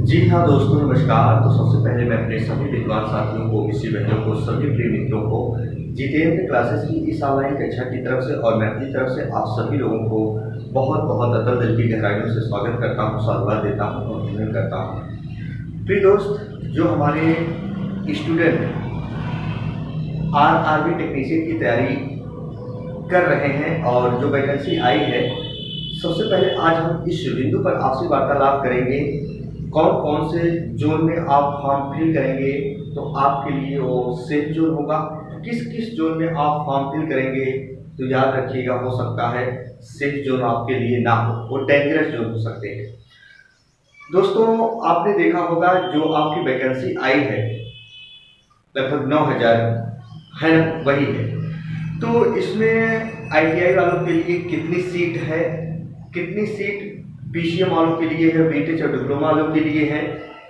जी हाँ दोस्तों, नमस्कार। तो सबसे पहले मैं अपने सभी विद्वान साथियों को, मिस्री बहनों को, सभी प्रिय मित्रों को जितेंद्र क्लासेस की इस ऑनलाइन कक्षा की तरफ से और मैं अपनी तरफ से आप सभी लोगों को बहुत बहुत अतल दिल की गहराइयों से स्वागत करता हूँ, साधुवाद देता हूँ और अभिनंदन करता हूँ। प्रिय दोस्त, जो हमारे स्टूडेंट आरआरबी टेक्नीशियन की तैयारी कर रहे हैं और जो वैकेंसी आई है, सबसे पहले आज हम इस बिंदु पर आपसे वार्तालाप करेंगे कौन कौन से जोन में आप फॉर्म फिल करेंगे तो आपके लिए वो सेफ जोन होगा। किस किस जोन में आप फॉर्म फिल करेंगे तो याद रखिएगा, हो सकता है सेफ जोन आपके लिए ना हो, वो डेंजरस जोन हो सकते हैं। दोस्तों, आपने देखा होगा जो आपकी वैकेंसी आई है लगभग 9000 है, वही है। तो इसमें आईटीआई वालों के लिए कितनी सीट है, कितनी सीट पीसीएम वालों के लिए है, बीटेक और डिप्लोमा वालों के लिए है,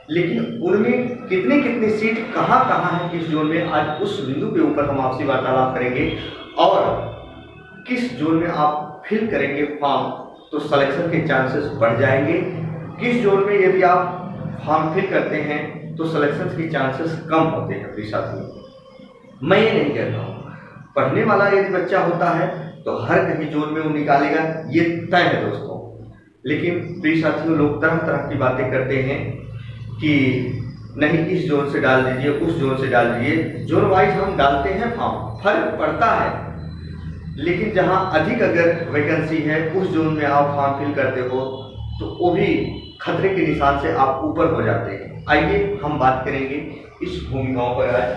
लेकिन उनमें कितनी कितनी सीट कहाँ कहाँ है, किस जोन में, आज उस बिंदु के ऊपर हम आपसे वार्तालाप करेंगे। और किस जोन में आप फिल करेंगे फॉर्म तो सिलेक्शन के चांसेस बढ़ जाएंगे, किस जोन में यदि आप फॉर्म फिल करते हैं तो सिलेक्शन के चांसेस कम होते हैं। प्रिय साथियों, मैं ये नहीं कहता हूँ, पढ़ने वाला यदि बच्चा होता है तो हर कहीं जोन में वो निकालेगा, ये तय है दोस्तों। लेकिन प्रिय साथियों, लोग तरह तरह की बातें करते हैं कि नहीं इस जोन से डाल दीजिए, उस जोन से डाल दीजिए। जोन वाइज हम डालते हैं फॉर्म, फर्क पड़ता है, लेकिन जहां अधिक अगर वैकेंसी है उस जोन में आप फॉर्म फिल करते हो तो वो भी खतरे के निशान से आप ऊपर हो जाते हैं। आइए हम बात करेंगे इस भूमिकाओं पर। आज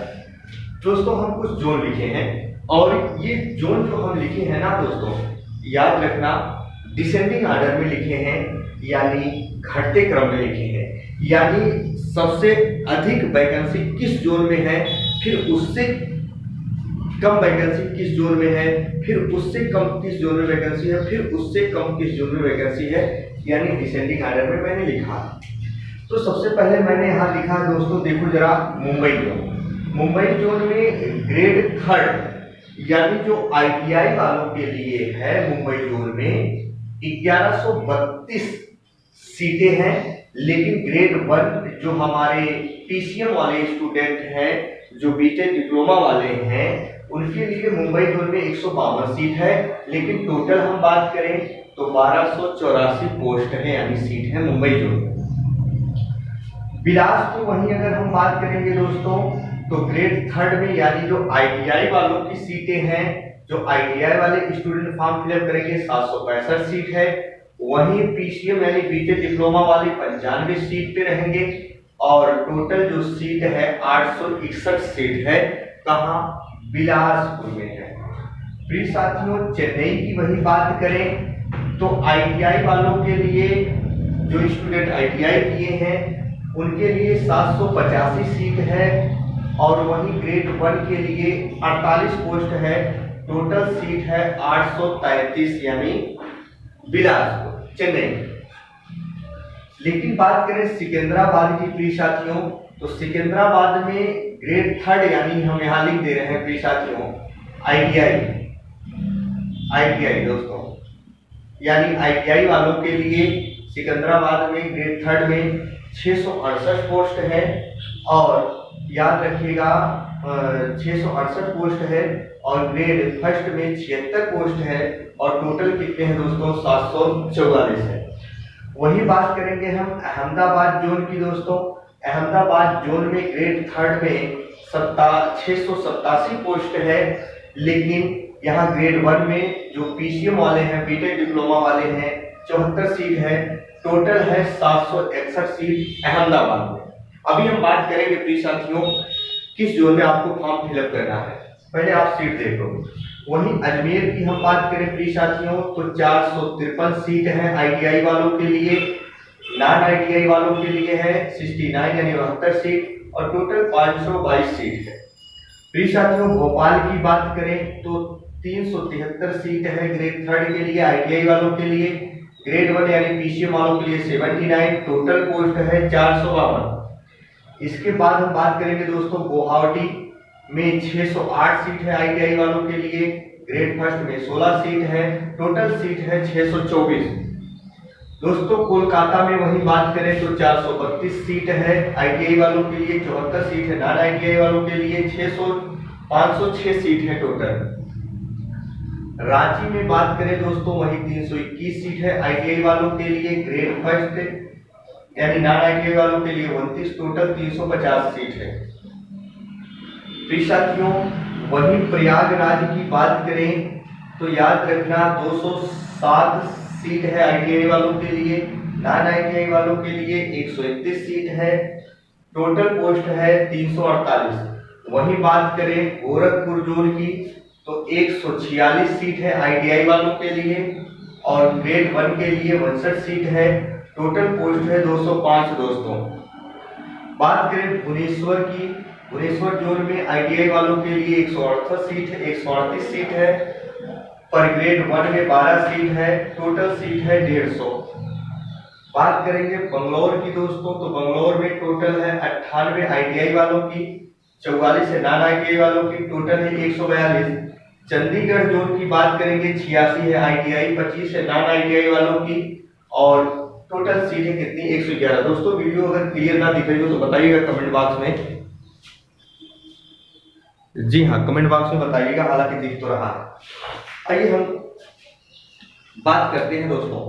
दोस्तों हम कुछ जोन लिखे हैं और ये जोन जो हम लिखे हैं ना दोस्तों, याद रखना डिसेंडिंग ऑर्डर में लिखे हैं, यानी घटते क्रम में लिखे हैं। यानी सबसे अधिक वैकेंसी किस जोन में है, फिर उससे कम वैकेंसी किस जोन में है, फिर उससे कम किस जोन में वैकेंसी है, फिर उससे कम किस जोन में वैकेंसी है, यानी डिसेंडिंग ऑर्डर में मैंने लिखा। तो सबसे पहले मैंने यहाँ लिखा दोस्तों, देखो जरा, मुंबई जोन। मुंबई जोन में ग्रेड 3 यानी जो आईटीआई वालों के लिए है, मुंबई जोन में 1132 सीटें हैं। लेकिन ग्रेड 1 जो हमारे पीसीएम वाले स्टूडेंट हैं, जो बीटेक डिप्लोमा वाले हैं, उनके लिए मुंबई जोन में 152 सीट है। लेकिन टोटल हम बात करें तो 1284 पोस्ट है, यानी सीट है मुंबई जोन में। बिलासपुर वहीं अगर हम बात करेंगे दोस्तों तो ग्रेड 3 में, यानी जो आईटीआई वालों की सीटें हैं, जो आईटीआई वाले स्टूडेंट फॉर्म फिलअप करेंगे 765 सीट है। वहीं पीसीएम यानी बीटेक डिप्लोमा वाले 95 सीट पे रहेंगे और टोटल जो सीट है 861 सीट है। कहाँ? बिलासपुर में है। प्रिय साथियों, चेन्नई की वही बात करें तो आईटीआई वालों के लिए, जो स्टूडेंट आईटीआई किए हैं उनके लिए 785 सीट है और वहीं ग्रेड 1 के लिए 48 पोस्ट है। टोटल सीट है 833, यानी बिलासपुर, चेन्नई। लेकिन बात करें सिकंदराबाद की प्रिय साथियों, तो सिकंदराबाद में ग्रेड 3 यानी हम यहाँ लिख दे रहे हैं प्रिय साथियों आईटीआई दोस्तों, यानी आईटीआई वालों के लिए सिकंदराबाद में ग्रेड 3 में 668 पोस्ट है। और याद रखिएगा 668 पोस्ट है और ग्रेड 1 में 76 पोस्ट है और टोटल कितने हैं दोस्तों? 744 है। वही बात करेंगे हम अहमदाबाद जोन की दोस्तों। अहमदाबाद जोन में ग्रेड 3 में 687 पोस्ट है। लेकिन यहाँ ग्रेड 1 में जो पीसीएम वाले हैं, बीटेक डिप्लोमा वाले हैं, 74 सीट है। टोटल है 761 सीट अहमदाबाद में। अभी हम बात करेंगे प्रिय साथियों किस जोन में आपको फॉर्म फिलअप करना है। पहले आप सीट देखो। वहीं अजमेर की हम बात करें प्रिय साथियों तो 453 सीट है आईटीआई वालों के लिए। नॉन आईटीआई वालों के लिए है 69 यानी 72 सीट और टोटल 522 सीट है। प्रिय साथियों, भोपाल की बात करें तो 373 सीट है ग्रेड 3 के लिए आईटीआई वालों के लिए। ग्रेड 1 यानी पीसीएम वालों के लिए 79, टोटल पोस्ट है 452। इसके बाद हम बात करेंगे दोस्तों गुवाहाटी में 608 सीट है आईटीआई वालों के लिए। ग्रेड 1 में 16 सीट है, टोटल सीट है 624। दोस्तों कोलकाता में वही बात करें तो 432 सीट है आईटीआई वालों के लिए, 74 सीट है नॉन आईटीआई वालों के लिए, 506 सीट है टोटल। रांची में बात करें दोस्तों वही 321 सीट है आईटीआई वालों के लिए, ग्रेड फर्स्ट यानी नॉन आईटीआई वालों के लिए 29, टोटल 350 सीट है। प्रिय साथियों वही प्रयागराज की बात करें तो याद रखना 207 सीट है आईटीआई वालों के लिए, नॉन आईटीआई वालों के लिए 131 सीट है, टोटल पोस्ट है 348। वही बात करें गोरखपुर जोन की तो 146 सीट है आईटीआई वालों के लिए और ग्रेड 1 के लिए 62 सीट है, टोटल पोस्ट है 205 दोस्तों। बात करें भुवनेश्वर की, भुवनेश्वर जोन में आईटीआई वालों के लिए 138 सीट है, 138 सीट है, पर ग्रेड 1 में 12 सीट है, टोटल सीट है 150। बात करेंगे बंगलौर की दोस्तों तो बंगलौर में टोटल है 98 आईटीआई वालों की, 44 है नॉन आईटीआई वालों की, टोटल है 142। चंडीगढ़ जोन की बात करेंगे 86 है आईटीआई, 25 है नॉन आईटीआई वालों की और टोटल सीटें कितनी 111। दोस्तों वीडियो अगर क्लियर ना दिख रही हो तो बताइएगा कमेंट बॉक्स में। जी हाँ कमेंट बॉक्स में बताइएगा, हालांकि दिख तो रहा है। आइए हम बात करते हैं दोस्तों।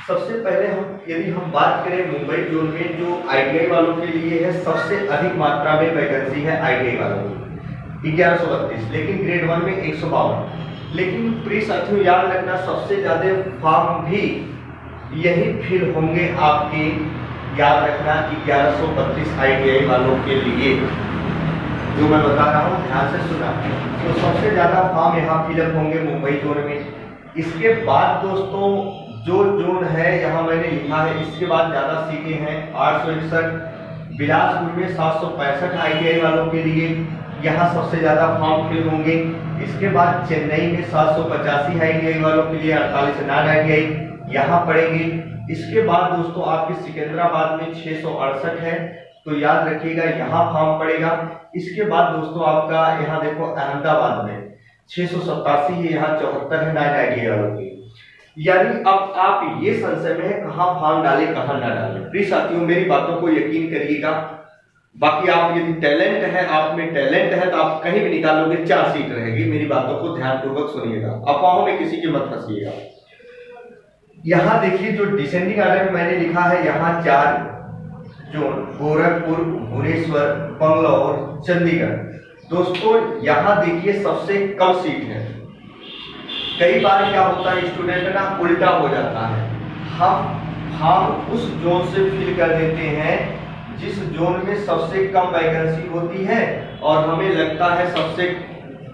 सबसे पहले यदि हम बात करें मुंबई जोन में जो आईटीआई वालों के लिए है सबसे अधिक मात्रा में वैकेंसी है आईटीआई वालों की 1132, लेकिन ग्रेड 1 में 152। लेकिन प्रिय साथियों याद रखना सबसे ज्यादा फॉर्म भी यही फिल होंगे आपके, याद रखना 1132 आईटीआई वालों के लिए जो मैं बता रहा हूँ ध्यान से सुना। तो सबसे ज्यादा फॉर्म यहाँ फिलअप होंगे मुंबई जोन में। इसके बाद दोस्तों जो जोन है यहाँ मैंने लिखा है, इसके बाद ज्यादा सीटें हैं 861। बिलासपुर में 765 आईटीआई वालों के लिए यहाँ सबसे ज्यादा फॉर्म फिल होंगे। इसके बाद चेन्नई में 785 आईटीआई वालों के लिए, 48 नॉन आईटीआई यहाँ पड़ेंगे। इसके बाद दोस्तों आपके सिकंदराबाद में 668 है, तो याद रखिएगा यहाँ फॉर्म पड़ेगा। इसके बाद दोस्तों आपका यहाँ देखो अहमदाबाद में 687 है, यहाँ 74 है नॉन आईटीआई वालों की। यानी अब आप ये संशय में है कहाँ फॉर्म डाले कहाँ ना डाले। प्लीज साथियों मेरी बातों को यकीन करिएगा, बाकी आप यदि टैलेंट है, आप में टैलेंट है तो आप कहीं भी निकालोगे 4 सीट रहेगी। मेरी बातों को ध्यानपूर्वक सुनिएगा, अफवाहों में किसी की मत फंसिएगा। यहाँ देखिए जो डिसेंडिंग ऑर्डर में मैंने लिखा है, यहाँ 4 जोन गोरखपुर, भुवनेश्वर, बंगलौर, चंडीगढ़। दोस्तों यहाँ देखिए सबसे कम सीट है। कई बार क्या होता है स्टूडेंट ना उल्टा हो जाता है, हम उस जोन से फिल कर देते हैं जिस जोन में सबसे कम वैकेंसी होती है और हमें लगता है सबसे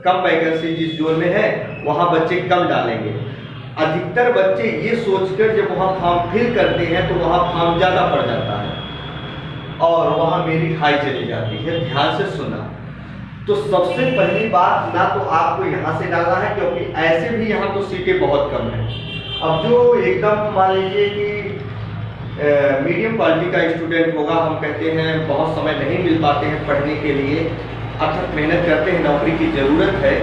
कम वैकेंसी जिस जोन में है वहां बच्चे कम डालेंगे। अधिकतर बच्चे ये सोचकर जब वहां फॉर्म फिल करते हैं तो वहां फॉर्म ज्यादा पड़ जाता है और वहां मेरी हाई चली जाती है। ध्यान से सुनना। तो सबसे पहली बात ना तो आपको यहाँ से डालना है, क्योंकि ऐसे भी यहाँ तो सीटें बहुत कम है। अब जो एकदम मान लीजिए कि मीडियम क्वालिटी का स्टूडेंट होगा, हम कहते हैं बहुत समय नहीं मिल पाते हैं पढ़ने के लिए, अथक मेहनत करते हैं, नौकरी की जरूरत है,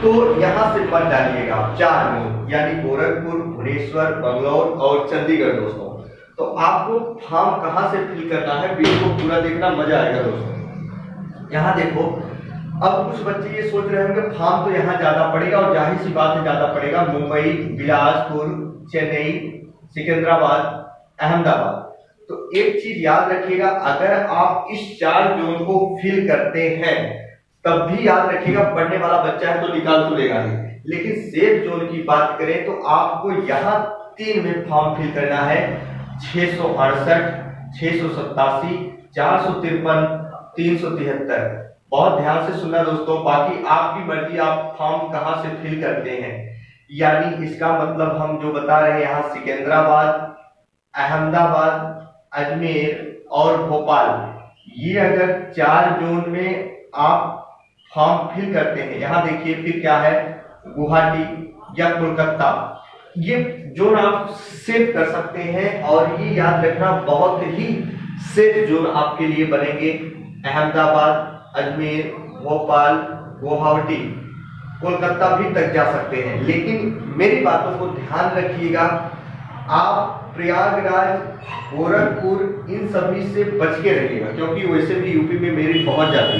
तो यहाँ से मत डालिएगा। 4 में यानी गोरखपुर, भुवनेश्वर, बंगलौर और चंडीगढ़ दोस्तों। तो आपको फॉर्म कहाँ से फिल करना है, वीडियो को पूरा देखना, मजा आएगा दोस्तों। यहाँ देखो अब कुछ बच्चे ये सोच रहे होंगे फॉर्म तो यहाँ ज्यादा पड़ेगा, और जाहिर सी बात है ज्यादा पड़ेगा। मुंबई, बिलासपुर, चेन्नई, सिकंदराबाद, अहमदाबाद। तो एक चीज याद रखिएगा, अगर आप इस 4 जोन को फिल करते हैं तब भी याद रखिएगा पढ़ने वाला बच्चा है तो निकाल तो लेगा ही। लेकिन सेफ जोन की बात करें तो आपको यहाँ 3 में फॉर्म फिल करना है। 668, 687, 453, 373। बहुत ध्यान से सुनना दोस्तों, बाकी आपकी मर्जी आप फॉर्म कहां से फिल करते हैं। यानी इसका मतलब हम जो बता रहे हैं यहाँ सिकंदराबाद, अहमदाबाद, अजमेर और भोपाल, ये अगर 4 जोन में आप फॉर्म फिल करते हैं, यहाँ देखिए फिर क्या है गुवाहाटी या कोलकाता, ये जोन आप सेव कर सकते हैं और ये याद रखना बहुत ही सेफ जोन आपके लिए बनेंगे। अहमदाबाद, अजमेर, भोपाल, गुवाहाटी, कोलकाता भी तक जा सकते हैं। लेकिन मेरी बातों को ध्यान रखिएगा, आप प्रयागराज, गोरखपुर, इन सभी से बच के रहिएगा, क्योंकि वैसे भी यूपी में मेरिट पहुंच जाती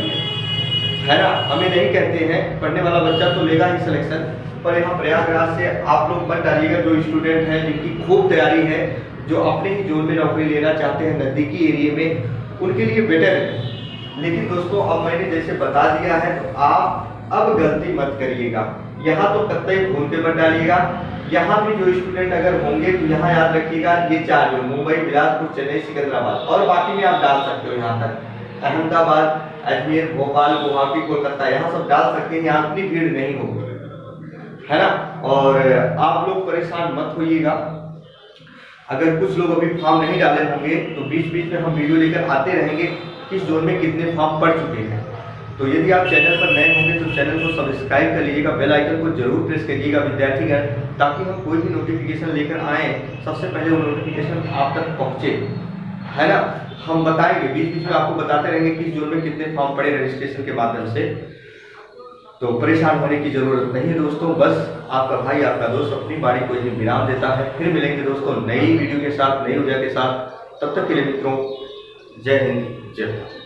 है ना। हमें नहीं कहते हैं, पढ़ने वाला बच्चा तो लेगा ही सिलेक्शन, पर यहाँ प्रयागराज से आप लोग मत डालिएगा। जो स्टूडेंट हैं जिनकी खूब तैयारी है, जो अपने ही जोन में नौकरी लेना चाहते हैं नज़दीकी एरिया में, उनके लिए बेटर है। लेकिन दोस्तों, अब मैंने जैसे बता दिया है, तो आप अब गलती मत करिएगा। यहाँ तो कतई भूल के मत डालिएगा। यहाँ भी जो स्टूडेंट अगर होंगे तो यहाँ याद रखिएगा, ये 4 जोन, मुंबई, बिलासपुर, चेन्नई, सिकंदराबाद, और बाकी में आप डाल सकते हो यहाँ तक अहमदाबाद, अजमेर, भोपाल, गुवाहाटी, कोलकाता, यहाँ सब डाल सकते हैं। यहाँ इतनी भीड़ नहीं होगी, है ना। और आप लोग परेशान मत होइएगा। अगर कुछ लोग अभी फॉर्म नहीं डाले होंगे तो बीच बीच में हम वीडियो लेकर आते रहेंगे, किस जोन में कितने फॉर्म पड़ चुके हैं। तो यदि आप चैनल पर नए होंगे तो चैनल को सब्सक्राइब कर लीजिएगा, बेल आइकन को जरूर प्रेस करिएगा विद्यार्थीगण, ताकि हम कोई भी नोटिफिकेशन लेकर आएँ सबसे पहले वो नोटिफिकेशन आप तक पहुँचे, है ना। हम बताएंगे, बीच बीच में आपको बताते रहेंगे किस जोन में कितने फॉर्म पड़े रजिस्ट्रेशन के माध्यम से। तो परेशान होने की जरूरत नहीं है दोस्तों। बस आपका भाई, आपका दोस्त अपनी बारी को ही विराम देता है। फिर मिलेंगे दोस्तों नई वीडियो के साथ, नई ऊर्जा के साथ। तब तक के लिए मित्रों, जय हिंद, जय भारत।